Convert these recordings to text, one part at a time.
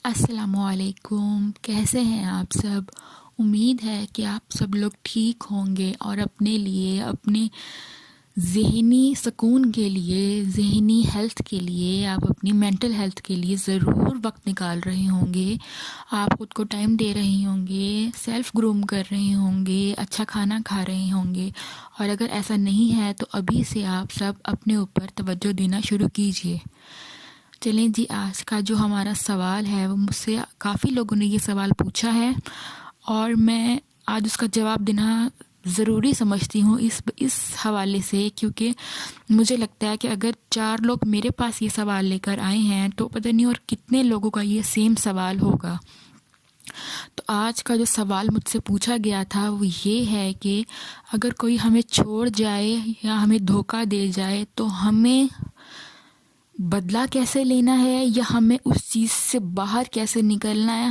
السلام علیکم، کیسے ہیں آپ سب؟ امید ہے کہ آپ سب لوگ ٹھیک ہوں گے اور اپنے لیے، اپنے ذہنی سکون کے لیے، ذہنی ہیلتھ کے لیے، آپ اپنی مینٹل ہیلتھ کے لیے ضرور وقت نکال رہے ہوں گے۔ آپ خود کو ٹائم دے رہے ہوں گے، سیلف گروم کر رہے ہوں گے، اچھا کھانا کھا رہے ہوں گے، اور اگر ایسا نہیں ہے تو ابھی سے آپ سب اپنے اوپر توجہ دینا شروع کیجئے۔ چلیں جی، آج کا جو ہمارا سوال ہے وہ مجھ سے کافی لوگوں نے یہ سوال پوچھا ہے، اور میں آج اس کا جواب دینا ضروری سمجھتی ہوں اس حوالے سے، کیونکہ مجھے لگتا ہے کہ اگر 4 لوگ میرے پاس یہ سوال لے کر آئے ہیں تو پتہ نہیں اور کتنے لوگوں کا یہ سیم سوال ہوگا۔ تو آج کا جو سوال مجھ سے پوچھا گیا تھا وہ یہ ہے کہ اگر کوئی ہمیں چھوڑ جائے یا ہمیں دھوکہ دے جائے تو ہمیں بدلہ کیسے لینا ہے، یا ہمیں اس چیز سے باہر کیسے نکلنا ہے،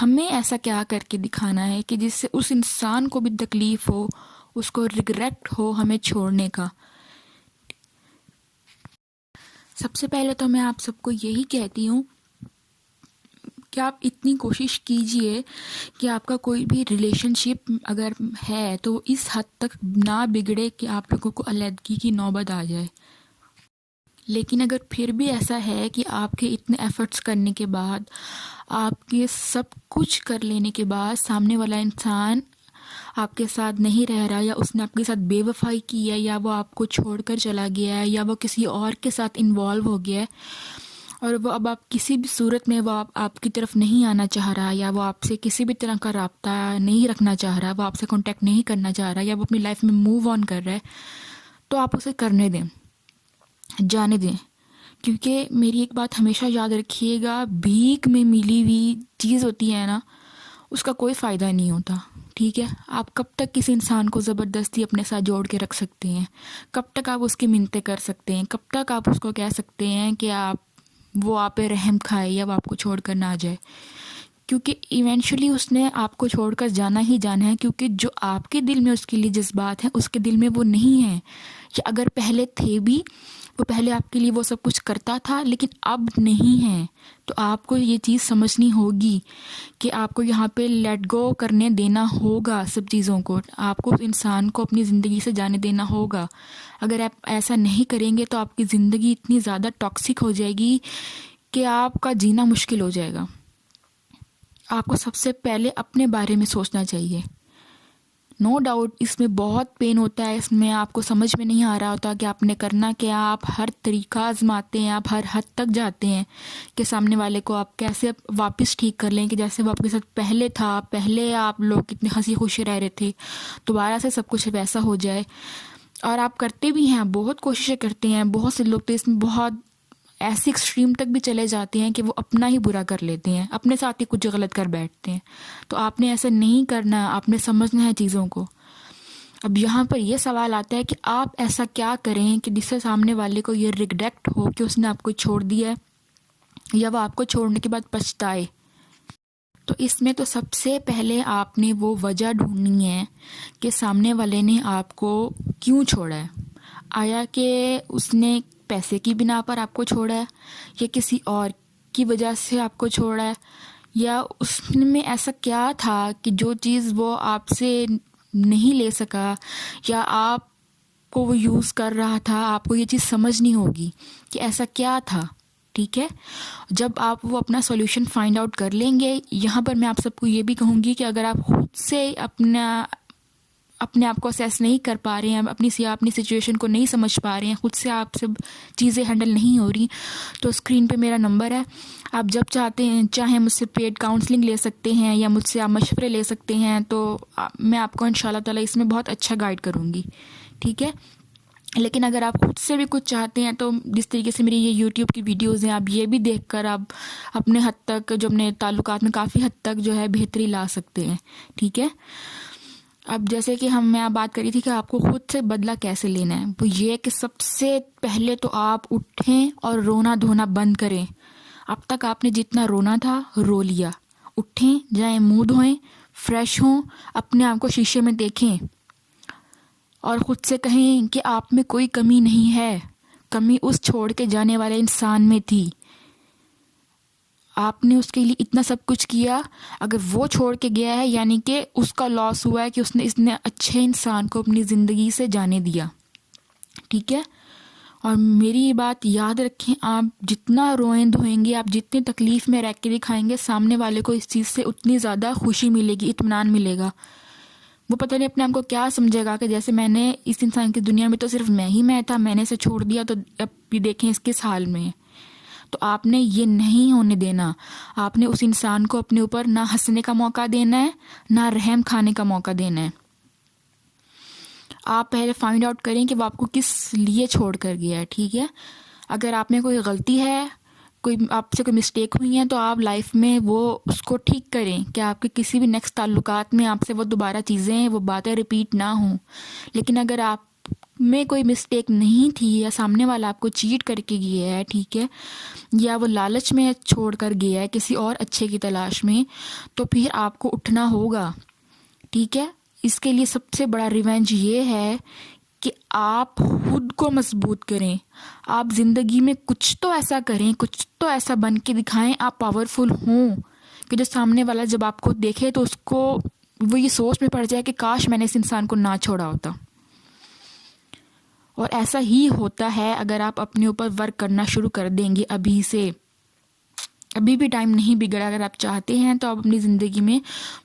ہمیں ایسا کیا کر کے دکھانا ہے کہ جس سے اس انسان کو بھی تکلیف ہو، اس کو ریگریٹ ہو ہمیں چھوڑنے کا۔ سب سے پہلے تو میں آپ سب کو یہی کہتی ہوں کہ آپ اتنی کوشش کیجئے کہ آپ کا کوئی بھی ریلیشن شپ اگر ہے تو اس حد تک نہ بگڑے کہ آپ لوگوں کو علیحدگی کی نوبت آ جائے۔ لیکن اگر پھر بھی ایسا ہے کہ آپ کے اتنے ایفرٹس کرنے کے بعد، آپ کے سب کچھ کر لینے کے بعد سامنے والا انسان آپ کے ساتھ نہیں رہ رہا، یا اس نے آپ کے ساتھ بے وفائی کی ہے، یا وہ آپ کو چھوڑ کر چلا گیا ہے، یا وہ کسی اور کے ساتھ انوالو ہو گیا ہے، اور وہ اب آپ کسی بھی صورت میں وہ آپ کی طرف نہیں آنا چاہ رہا، یا وہ آپ سے کسی بھی طرح کا رابطہ نہیں رکھنا چاہ رہا، وہ آپ سے کانٹیکٹ نہیں کرنا چاہ رہا، یا وہ اپنی لائف میں موو آن کر رہا ہے، تو آپ اسے کرنے دیں، جانے دیں۔ کیونکہ میری ایک بات ہمیشہ یاد رکھیے گا، بھیک میں ملی ہوئی چیز ہوتی ہے نا، اس کا کوئی فائدہ نہیں ہوتا، ٹھیک ہے؟ آپ کب تک کسی انسان کو زبردستی اپنے ساتھ جوڑ کے رکھ سکتے ہیں؟ کب تک آپ اس کی منتیں کر سکتے ہیں؟ کب تک آپ اس کو کہہ سکتے ہیں کہ وہ آپ پہ رحم کھائے یا وہ آپ کو چھوڑ کر نہ جائے؟ کیونکہ ایونچولی اس نے آپ کو چھوڑ کر جانا ہی جانا ہے، کیونکہ جو آپ کے دل میں اس کے لیے جذبات ہیں اس کے دل میں وہ نہیں ہیں، یا اگر پہلے تھے بھی، وہ پہلے آپ کے لیے وہ سب کچھ کرتا تھا لیکن اب نہیں ہے۔ تو آپ کو یہ چیز سمجھنی ہوگی کہ آپ کو یہاں پہ لیٹ گو کرنے دینا ہوگا، سب چیزوں کو آپ کو انسان کو اپنی زندگی سے جانے دینا ہوگا۔ اگر آپ ایسا نہیں کریں گے تو آپ کی زندگی اتنی زیادہ ٹاکسک ہو جائے گی کہ آپ کا جینا مشکل ہو جائے گا۔ آپ کو سب سے پہلے اپنے بارے میں سوچنا چاہیے۔ نو ڈاؤٹ اس میں بہت پین ہوتا ہے، اس میں آپ کو سمجھ میں نہیں آ رہا ہوتا کہ آپ نے کرنا کیا، آپ ہر طریقہ آزماتے ہیں، آپ ہر حد تک جاتے ہیں کہ سامنے والے کو آپ کیسے واپس ٹھیک کر لیں کہ جیسے وہ آپ کے ساتھ پہلے تھا، پہلے آپ لوگ کتنے ہنسی خوشی رہ رہے تھے، دوبارہ سے سب کچھ ویسا ہو جائے۔ اور آپ کرتے بھی ہیں، بہت کوششیں کرتے ہیں، بہت سے لوگ تو اس میں بہت ایسی ایکسٹریم تک بھی چلے جاتے ہیں کہ وہ اپنا ہی برا کر لیتے ہیں، اپنے ساتھ ہی کچھ غلط کر بیٹھتے ہیں۔ تو آپ نے ایسا نہیں کرنا، آپ نے سمجھنا ہے چیزوں کو۔ اب یہاں پر یہ سوال آتا ہے کہ آپ ایسا کیا کریں کہ جس سے سامنے والے کو یہ ریگریٹ ہو کہ اس نے آپ کو چھوڑ دیا ہے، یا وہ آپ کو چھوڑنے کے بعد پچھتائے۔ تو اس میں تو سب سے پہلے آپ نے وہ وجہ ڈھونڈنی ہے کہ سامنے والے نے آپ کو کیوں چھوڑا ہے۔ آیا کہ اس نے پیسے کی بنا پر آپ کو چھوڑا ہے، یا کسی اور کی وجہ سے آپ کو چھوڑا ہے، یا اس میں ایسا کیا تھا کہ جو چیز وہ آپ سے نہیں لے سکا، یا آپ کو وہ یوز کر رہا تھا۔ آپ کو یہ چیز سمجھنی ہوگی کہ ایسا کیا تھا، ٹھیک ہے؟ جب آپ وہ اپنا سولوشن فائنڈ آؤٹ کر لیں گے، یہاں پر میں آپ سب کو یہ بھی کہوں گی کہ اگر آپ خود سے اپنے آپ کو اسیس نہیں کر پا رہے ہیں، اپنی سچویشن کو نہیں سمجھ پا رہے ہیں، خود سے آپ سب چیزیں ہینڈل نہیں ہو رہی، تو اسکرین پہ میرا نمبر ہے، آپ جب چاہتے ہیں چاہیں مجھ سے پیڈ کاؤنسلنگ لے سکتے ہیں، یا مجھ سے آپ مشورے لے سکتے ہیں، تو میں آپ کو انشاءاللہ تعالی اس میں بہت اچھا گائیڈ کروں گی، ٹھیک ہے؟ لیکن اگر آپ خود سے بھی کچھ چاہتے ہیں تو جس طریقے سے میری یہ یوٹیوب کی ویڈیوز ہیں، آپ یہ بھی دیکھ کر آپ اپنے حد تک جو اپنے تعلقات میں کافی حد تک جو ہے بہتری لا سکتے ہیں، ٹھیک ہے؟ اب جیسے کہ میں بات کری تھی کہ آپ کو خود سے بدلہ کیسے لینا ہے، وہ یہ کہ سب سے پہلے تو آپ اٹھیں اور رونا دھونا بند کریں۔ اب تک آپ نے جتنا رونا تھا رو لیا، اٹھیں، جائیں منہ دھوئیں، فریش ہوں، اپنے آپ کو شیشے میں دیکھیں اور خود سے کہیں کہ آپ میں کوئی کمی نہیں ہے، کمی اس چھوڑ کے جانے والے انسان میں تھی۔ آپ نے اس کے لیے اتنا سب کچھ کیا، اگر وہ چھوڑ کے گیا ہے یعنی کہ اس کا لاس ہوا ہے کہ اس نے اچھے انسان کو اپنی زندگی سے جانے دیا. ٹھیک ہے. اور میری یہ بات یاد رکھیں، آپ جتنا روئیں دھوئیں گے، آپ جتنی تکلیف میں رہ کے دکھائیں گے، سامنے والے کو اس چیز سے اتنی زیادہ خوشی ملے گی، اطمینان ملے گا. وہ پتہ نہیں اپنے آپ کو کیا سمجھے گا کہ جیسے میں نے اس انسان کی دنیا میں تو صرف میں ہی میں تھا، میں نے اسے چھوڑ دیا تو اب بھی دیکھیں اس کس حال میں ہے. تو آپ نے یہ نہیں ہونے دینا. آپ نے اس انسان کو اپنے اوپر نہ ہنسنے کا موقع دینا ہے، نہ رحم کھانے کا موقع دینا ہے. آپ پہلے فائنڈ آؤٹ کریں کہ وہ آپ کو کس لیے چھوڑ کر گیا ہے. ٹھیک ہے. اگر آپ میں کوئی غلطی ہے، کوئی آپ سے کوئی مسٹیک ہوئی ہیں، تو آپ لائف میں وہ اس کو ٹھیک کریں کہ آپ کے کسی بھی نیکسٹ تعلقات میں آپ سے وہ دوبارہ چیزیں، وہ باتیں ریپیٹ نہ ہوں. لیکن اگر آپ میں کوئی مسٹیک نہیں تھی، یا سامنے والا آپ کو چیٹ کر کے گیا ہے، ٹھیک ہے، یا وہ لالچ میں چھوڑ کر گیا ہے کسی اور اچھے کی تلاش میں، تو پھر آپ کو اٹھنا ہوگا. ٹھیک ہے. اس کے لیے سب سے بڑا ریونج یہ ہے کہ آپ خود کو مضبوط کریں. آپ زندگی میں کچھ تو ایسا کریں، کچھ تو ایسا بن کے دکھائیں، آپ پاورفل ہوں کہ جو سامنے والا جب آپ کو دیکھے تو اس کو وہ یہ سوچ میں پڑ جائے کہ کاش میں نے اس انسان کو نہ چھوڑا ہوتا. اور ایسا ہی ہوتا ہے اگر آپ اپنے اوپر ورک کرنا شروع کر دیں گے ابھی سے. ابھی بھی ٹائم نہیں بگڑا. اگر آپ چاہتے ہیں تو آپ اپنی زندگی میں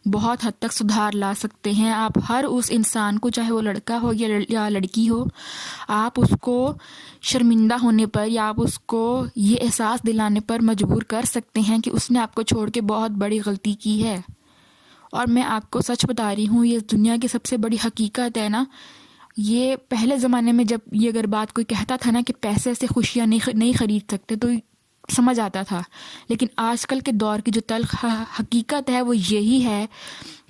بہت حد تک سدھار لا سکتے ہیں. آپ ہر اس انسان کو، چاہے وہ لڑکا ہو یا لڑکی ہو، آپ اس کو شرمندہ ہونے پر یا آپ اس کو یہ احساس دلانے پر مجبور کر سکتے ہیں کہ اس نے آپ کو چھوڑ کے بہت بڑی غلطی کی ہے. اور میں آپ کو سچ بتا رہی ہوں، یہ دنیا کی سب سے بڑی حقیقت ہے نا. یہ پہلے زمانے میں جب یہ اگر بات کوئی کہتا تھا نا کہ پیسے سے خوشیاں نہیں خرید سکتے، تو سمجھ آتا تھا. لیکن آج کل کے دور کی جو تلخ حقیقت ہے وہ یہی ہے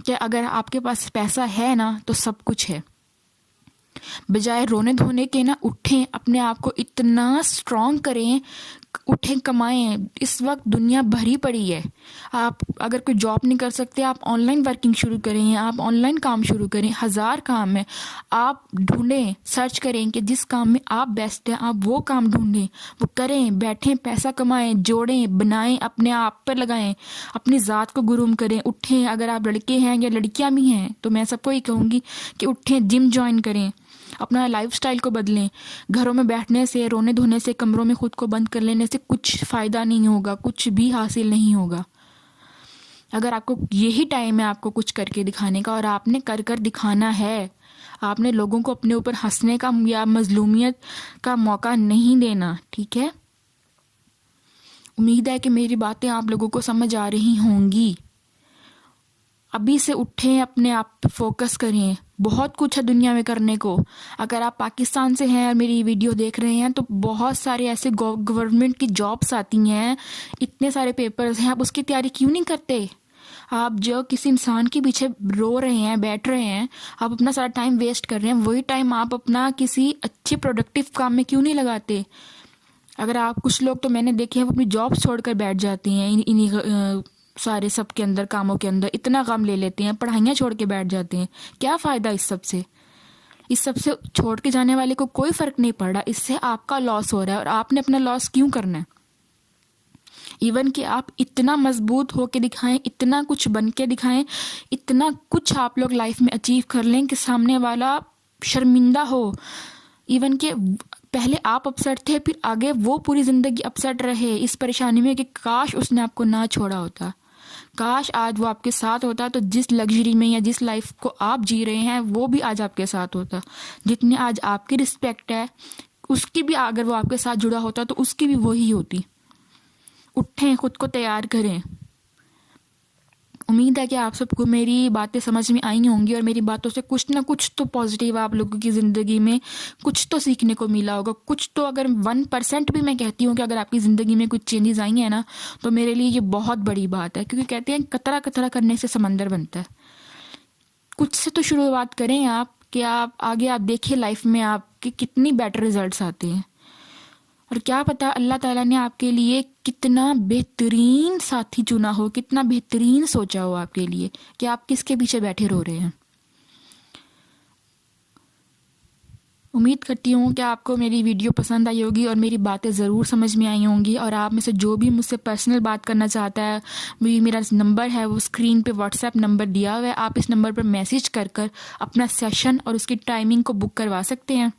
کہ اگر آپ کے پاس پیسہ ہے نا تو سب کچھ ہے. بجائے رونے دھونے کے نا، اٹھیں، اپنے آپ کو اتنا اسٹرانگ کریں، اٹھیں، کمائیں. اس وقت دنیا بھری پڑی ہے. آپ اگر کوئی جاب نہیں کر سکتے، آپ آن لائن ورکنگ شروع کریں، آپ آن لائن کام شروع کریں. 1000 کام ہے. آپ ڈھونڈیں، سرچ کریں کہ جس کام میں آپ بیسٹ ہیں، آپ وہ کام ڈھونڈیں، وہ کریں، بیٹھیں، پیسہ کمائیں، جوڑیں، بنائیں، اپنے آپ پر لگائیں، اپنی ذات کو گروم کریں. اٹھیں. اگر آپ لڑکے ہیں یا لڑکیاں بھی ہیں تو میں سب کو ہی کہوں گی کہ اٹھیں، جم جوائن کریں، اپنا لائف سٹائل کو بدلیں. گھروں میں بیٹھنے سے، رونے دھونے سے، کمروں میں خود کو بند کر لینے سے کچھ فائدہ نہیں ہوگا، کچھ بھی حاصل نہیں ہوگا. اگر آپ کو یہی ٹائم ہے آپ کو کچھ کر کے دکھانے کا، اور آپ نے کر دکھانا ہے. آپ نے لوگوں کو اپنے اوپر ہنسنے کا یا مظلومیت کا موقع نہیں دینا. ٹھیک ہے. امید ہے کہ میری باتیں آپ لوگوں کو سمجھ آ رہی ہوں گی. ابھی سے اٹھیں، اپنے آپ پہ فوکس کریں. بہت کچھ ہے دنیا میں کرنے کو. اگر آپ پاکستان سے ہیں اور میری ویڈیو دیکھ رہے ہیں تو بہت سارے ایسے گورنمنٹ کی جابس آتی ہیں، اتنے سارے پیپرز ہیں. آپ اس کی تیاری کیوں نہیں کرتے؟ آپ جو کسی انسان کے پیچھے رو رہے ہیں، بیٹھ رہے ہیں، آپ اپنا سارا ٹائم ویسٹ کر رہے ہیں، وہی ٹائم آپ اپنا کسی اچھے پروڈکٹیو کام میں کیوں نہیں لگاتے؟ اگر آپ کچھ لوگ تو میں نے دیکھے ہیں وہ اپنی جابس چھوڑ کر بیٹھ جاتے ہیں انہیں سارے سب کے اندر، کاموں کے اندر اتنا غم لے لیتے ہیں، پڑھائیاں چھوڑ کے بیٹھ جاتے ہیں. کیا فائدہ اس سب سے؟ اس سب سے چھوڑ کے جانے والے کو کوئی فرق نہیں پڑ رہا. اس سے آپ کا لاس ہو رہا ہے، اور آپ نے اپنا لاس کیوں کرنا ہے؟ ایون کہ آپ اتنا مضبوط ہو کے دکھائیں، اتنا کچھ بن کے دکھائیں، اتنا کچھ آپ لوگ لائف میں اچیو کر لیں کہ سامنے والا شرمندہ ہو. ایون کہ پہلے آپ اپسیٹ تھے، پھر آگے وہ پوری زندگی اپسیٹ رہے اس پریشانی میں کہ کاش اس نے آپ کو نہ چھوڑا ہوتا، کاش آج وہ آپ کے ساتھ ہوتا تو جس لگژری میں یا جس لائف کو آپ جی رہے ہیں وہ بھی آج آپ کے ساتھ ہوتا. جتنی آج آپ کی رسپیکٹ ہے اس کی بھی اگر وہ آپ کے ساتھ جڑا ہوتا تو اس کی بھی وہی ہوتی. اٹھیں، خود کو تیار کریں. امید ہے کہ آپ سب کو میری باتیں سمجھ میں آئی ہوں گی، اور میری باتوں سے کچھ نہ کچھ تو پازیٹیو آپ لوگوں کی زندگی میں کچھ تو سیکھنے کو ملا ہوگا. کچھ تو، اگر 1% بھی میں کہتی ہوں کہ اگر آپ کی زندگی میں کچھ چینجز آئی ہیں نا تو میرے لیے یہ بہت بڑی بات ہے. کیونکہ کہتے ہیں قطرہ قطرہ کرنے سے سمندر بنتا ہے. کچھ سے تو شروعات کریں آپ، کہ آپ آگے آپ دیکھیں لائف میں آپ کے کتنی بیٹر ریزلٹس آتے ہیں. اور کیا پتا اللہ تعالیٰ نے آپ کے لیے کتنا بہترین ساتھی چنا ہو، کتنا بہترین سوچا ہو آپ کے لیے، کہ آپ کس کے پیچھے بیٹھے رو رہے ہیں. امید کرتی ہوں کہ آپ کو میری ویڈیو پسند آئی ہوگی اور میری باتیں ضرور سمجھ میں آئی ہوں گی، اور آپ میں سے جو بھی مجھ سے پرسنل بات کرنا چاہتا ہے، میرا نمبر ہے وہ اسکرین پہ واٹس ایپ نمبر دیا ہوا ہے، آپ اس نمبر پر میسج کر کر اپنا سیشن اور اس کی ٹائمنگ کو بک کروا سکتے ہیں،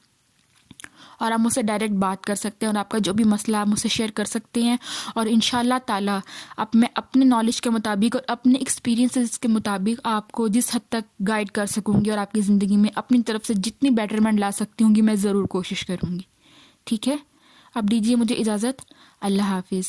اور آپ مجھ سے ڈائریکٹ بات کر سکتے ہیں اور آپ کا جو بھی مسئلہ آپ مجھ سے شیئر کر سکتے ہیں، اور انشاءاللہ تعالیٰ اب میں اپنے نالج کے مطابق اور اپنے ایکسپیرینسز کے مطابق آپ کو جس حد تک گائیڈ کر سکوں گی اور آپ کی زندگی میں اپنی طرف سے جتنی بیٹرمنٹ لا سکتی ہوں گی میں ضرور کوشش کروں گی. ٹھیک ہے، اب دیجیے مجھے اجازت. اللہ حافظ.